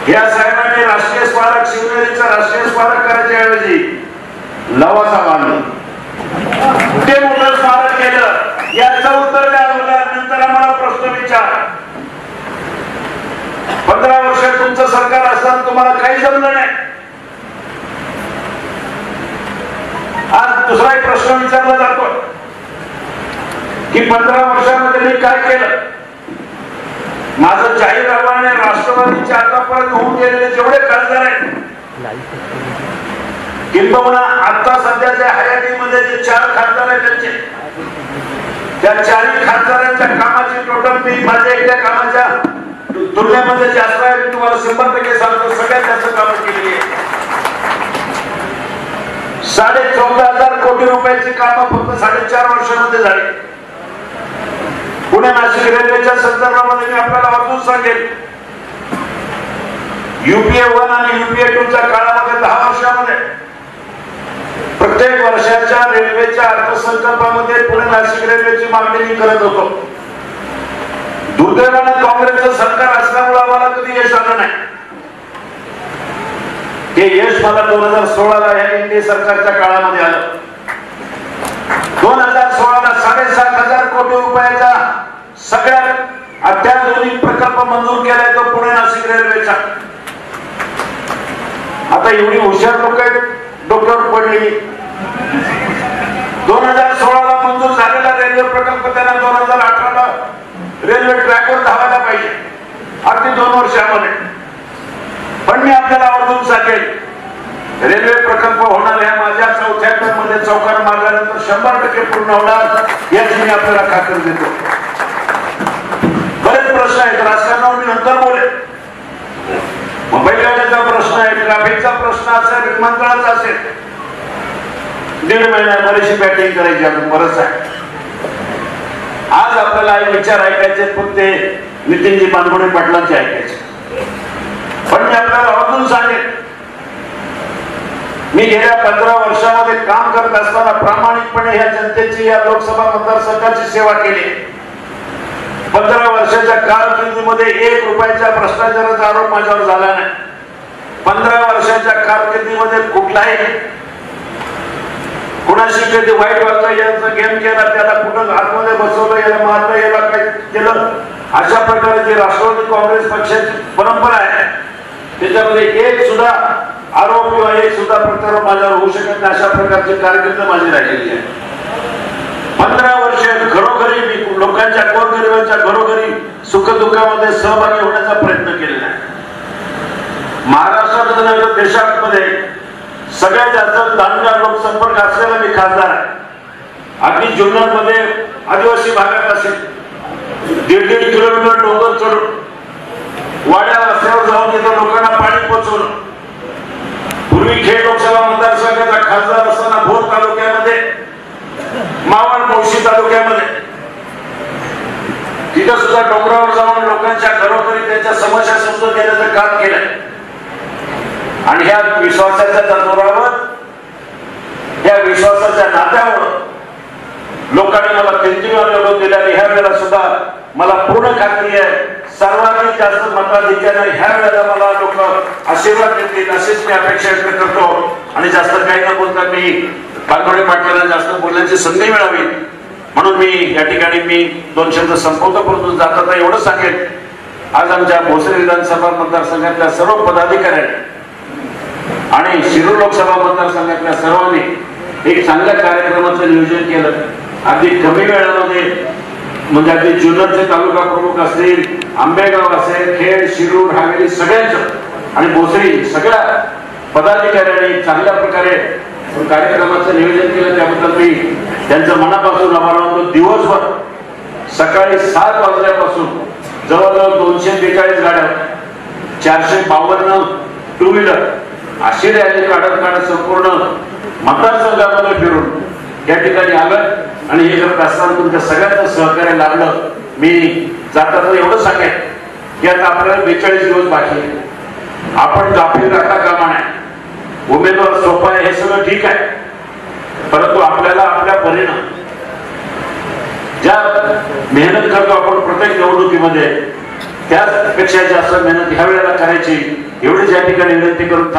या साहेबांनी राष्ट्रीय स्मारक शिवनेरीचा राष्ट्रीय स्मारक करायच्या ऐवजी लवासा बांधला, ते मोठं स्मारक केलं. याचं उत्तर काय होतं? नंतर आम्हाला प्रश्न विचार, 15 वर्ष तुमचं सरकार असताना तुम्हाला काही जमलं नाही. आज दुसरा एक प्रश्न विचारला जातो की 15 वर्षामध्ये मी काय केलं. माझं जाहीर आव्हान आहे, राष्ट्रवादीचे आतापर्यंत होऊन गेलेले जेवढे खासदार आहेत, किंबहुना आता सध्याच्या हयातीमध्ये जे 4 खासदार आहेत त्यांचे, त्या 4ही खासदारांच्या कामाची टोटल मी माझ्या एकट्या कामाच्या तुलनेमध्ये जास्त आहे. मी तुम्हाला 100% सांगतो, सगळ्यात जास्त कामं केलेली आहे. 14,500 कोटी रुपयाची कामं फक्त 4.5 वर्षामध्ये झाली. पुणे नाशिक रेल्वेच्या संदर्भामध्ये मी आपल्याला अजून सांगेन, UPA 1 आणि UPA 2 च्या काळामध्ये 10 वर्षामध्ये प्रत्येक वर्षाच्या रेल्वेच्या अर्थसंकल्पामध्ये पुणे नाशिक रेल्वेची मागणी मी करत होतो. दुर्दैवानं काँग्रेसचं सरकार असल्यामुळे आम्हाला कधी यश आलं नाही. हे यश मला 2016 ला या एनडीए सरकारच्या काळामध्ये आलं. 2016 ला 7,500 कोटी रुपयाचा सगळ्यात अत्याधुनिक प्रकल्प मंजूर केलाय तो पुणे नाशिक रेल्वेचा. आता एवढी हुशार लोक आहेत डोक्यावर पडलेली. 2016 ला मंजूर झालेला रेल्वे प्रकल्प त्यांना 2018 ला रेल्वे ट्रॅकवर धावायला पाहिजे, अगदी 2 वर्षामध्ये. पण मी आपल्याला आवर्जून सांगेल, रेल्वे प्रकल्प होणार आहे माझ्या 4थ्या टर्ममध्ये चौकार मारल्यानंतर 100% पूर्ण होणार, याची मी आपल्याला खात्री देतो. बरेच प्रश्न आहेत, राजकारणावर मी नंतर बोलेन. बैलगाड्याचा प्रश्न आहे, ट्रॅफिकचा प्रश्न असेल, विमानतळाचा असेल. 1.5 महिन्यात बरीचशी बॅटिंग करायची, अजून बरंच आहे. आज आपल्याला विचार ऐकायचे फक्त नितीनजी बानगुडे पाटलांचे ऐकायचे. पण मी आपल्याला अजून सांगेन, मी गेल्या 15 वर्षामध्ये काम करत असताना प्रामाणिकपणे या जनतेची, या लोकसभा मतदारसंघाची सेवा केली. 15 वर्षाच्या कारकिर्दीमध्ये 1 रुपयाच्या भ्रष्टाचाराचा आरोप माझ्यावर झाला नाही. 15 वर्षाच्या कारकिर्दीमध्ये कुठलाही कुणाशी कधी वाईट वागलं, याचा गेम केला, त्याला कुठं आतमध्ये बसवलं, याला मारलं, याला काय केलं, अशा प्रकारची राष्ट्रवादी काँग्रेस पक्षाची परंपरा आहे. त्याच्यामध्ये एक सुद्धा आरोप किंवा एक सुद्धा प्रत्यारोप माझ्यावर होऊ शकत नाही. अशा प्रकारची कारकीर्द माझी राहिलेली आहे. 15 वर्ष घरोघरी मी लोकांच्या गोरगरिबांच्या घरोघरी सुखदुःखामध्ये सहभागी होण्याचा प्रयत्न केलेला आहे. महाराष्ट्रात नव्हे तर देशामध्ये सगळ्यात जास्त दांडगा लोकसंपर्क असलेला मी खासदार आहे. अगदी जुन्नरमध्ये आदिवासी भागात असेल 1.5 किलोमीटर डोंगर चढून वाड्या रस्त्यावर जाऊन तिथं लोकांना पाणी पोहोचवलं. पूर्वी खेड लोकसभा मतदारसंघाचा खासदार असताना भोर तालुक्यामध्ये, मावळ मुळशी तालुक्यामध्ये तिथं सुद्धा डोंगरावर जाऊन लोकांच्या घरोघरी त्यांच्या समस्या समजून घेण्याचं काम केलंय. आणि ह्या विश्वासाच्या जोरावर, या विश्वासाच्या नात्यावर लोकांनी मला 3 वेळा निवडून दिले. आणि ह्या वेळेला सुद्धा मला पूर्ण खात्री आहे सर्वाधिक जास्त मताधिक्याने ह्या वेळेला मला लोक आशीर्वाद देतील, अशीच मी अपेक्षा व्यक्त करतो. आणि जास्त काही न बोलता मी बानगुडे पाटलांना जास्त बोलण्याची संधी मिळावी म्हणून मी या ठिकाणी मी 2 शब्द संपवतो. परंतु जाता एवढं सांगेल, आज आमच्या भोसरी विधानसभा मतदारसंघातल्या सर्व पदाधिकाऱ्यांनी आणि शिरूर लोकसभा मतदारसंघातल्या सर्वांनी एक चांगल्या कार्यक्रमाचं नियोजन केलं. अगदी कमी वेळामध्ये, म्हणजे अगदी जुन्नरचे तालुका प्रमुख असतील, आंबेगाव असेल, खेड, शिरूर, हावेरी सगळ्यांचं आणि भोसरी सगळ्या पदाधिकाऱ्यांनी चांगल्या प्रकारे कार्यक्रमाचं नियोजन केलं. त्याबद्दल मी त्यांचं मनापासून आभार मानतो. दिवसभर सकाळी 7 वाजल्यापासून जवळजवळ 242 गाड्या, 452 टू व्हीलर अशी रॅली काढत संपूर्ण मतदारसंघामध्ये फिरून या ठिकाणी आलं. आणि हे करत असताना तुमच्या सगळ्यांचं सहकार्य लाभलं. मी जाताना एवढं सांगेन की आता आपल्याला 42 दिवस बाकी आहे. आपण गाफील राहता कामा नये. उमेदवार सोपा आहे हे सगळं ठीक आहे, परंतु आपल्याला आपल्या परीनं ज्या मेहनत करतो आपण प्रत्येक निवडणुकीमध्ये, त्यापेक्षा जास्त मेहनत ह्या वेळेला करायची. एवढीच या ठिकाणी विनंती करून